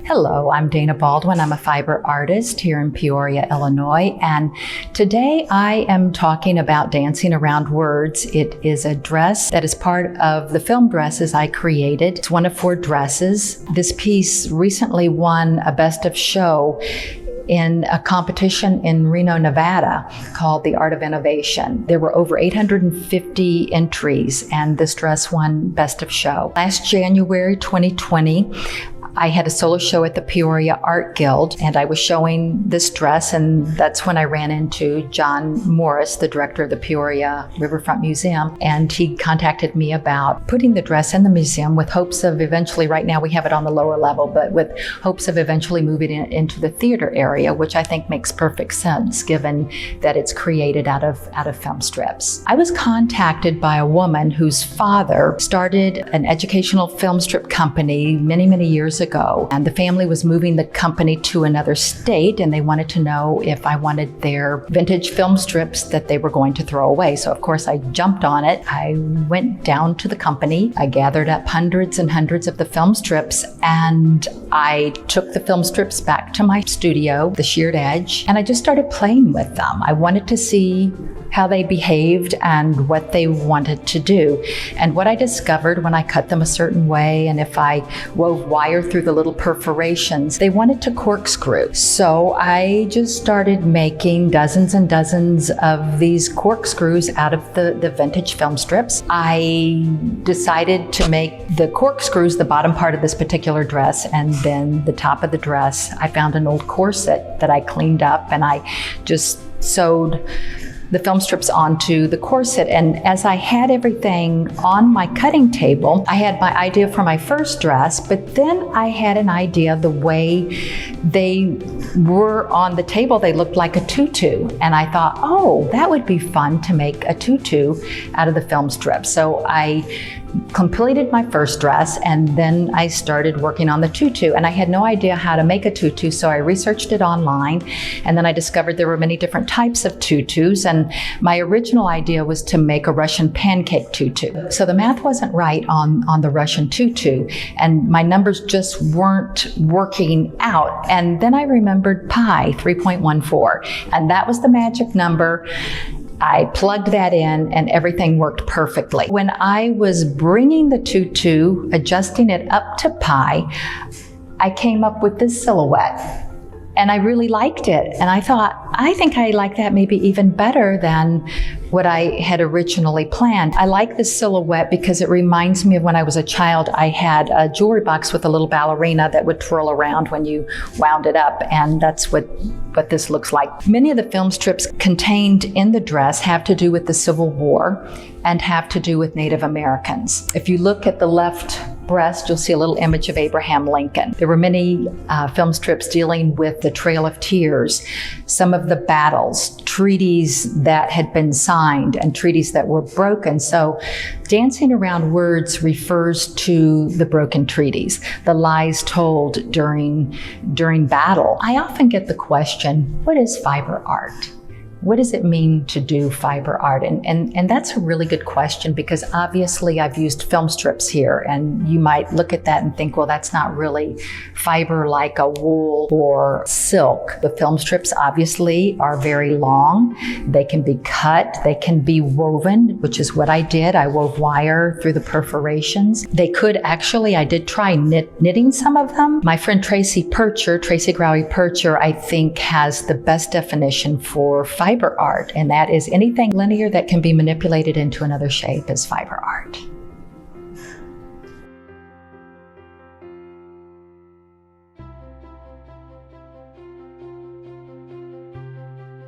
Hello, I'm Dana Baldwin. I'm a fiber artist here in Peoria, Illinois, and today I am talking about dancing around words. It is a dress that is part of the film dresses I created. It's one of 4 dresses. This piece recently won a Best of Show in a competition in Reno, Nevada called The Art of Innovation. There were over 850 entries, and this dress won Best of Show. Last January 2020, I had a solo show at the Peoria Art Guild, and I was showing this dress, and that's when I ran into John Morris, the director of the Peoria Riverfront Museum, and he contacted me about putting the dress in the museum with hopes of eventually, right now we have it on the lower level, but with hopes of eventually moving it into the theater area, which I think makes perfect sense given that it's created out of film strips. I was contacted by a woman whose father started an educational film strip company many years ago, and the family was moving the company to another state, and they wanted to know if I wanted their vintage film strips that they were going to throw away. So of course I jumped on it. I went down to the company. I gathered up hundreds and hundreds of the film strips, and I took the film strips back to my studio, the Sheared Edge, and I just started playing with them. I wanted to see how they behaved and what they wanted to do. And what I discovered when I cut them a certain way, and if I wove wire through the little perforations, they wanted to corkscrew. So I just started making dozens and dozens of these corkscrews out of the vintage film strips. I decided to make the corkscrews the bottom part of this particular dress, and then the top of the dress, I found an old corset that I cleaned up, and I just sewed the film strips onto the corset. And as I had everything on my cutting table, I had my idea for my first dress, but then I had an idea the way they were on the table. They looked like a tutu. And I thought, oh, that would be fun to make a tutu out of the film strip. So I completed my first dress, and then I started working on the tutu, and I had no idea how to make a tutu, so I researched it online, and then I discovered there were many different types of tutus, and my original idea was to make a Russian pancake tutu. So the math wasn't right on the Russian tutu, and my numbers just weren't working out. And then I remembered pi, 3.14, and that was the magic number. I plugged that in and everything worked perfectly. When I was bringing the tutu, adjusting it up to pi, I came up with this silhouette. And I really liked it. And I thought, I think I like that maybe even better than what I had originally planned. I like this silhouette because it reminds me of when I was a child. I had a jewelry box with a little ballerina that would twirl around when you wound it up. And that's what this looks like. Many of the film strips contained in the dress have to do with the Civil War and have to do with Native Americans. If you look at the left breast, you'll see a little image of Abraham Lincoln. There were many film strips dealing with the Trail of Tears, some of the battles, treaties that had been signed and treaties that were broken. So dancing around words refers to the broken treaties, the lies told during battle. I often get the question, what is fiber art? What does it mean to do fiber art? And that's a really good question, because obviously I've used film strips here, and you might look at that and think, well, that's not really fiber like a wool or silk. The film strips obviously are very long. They can be cut, they can be woven, which is what I did. I wove wire through the perforations. They could actually, I did try knitting some of them. My friend Tracy Growy-Percher, I think has the best definition for fiber art, and that is anything linear that can be manipulated into another shape is fiber art.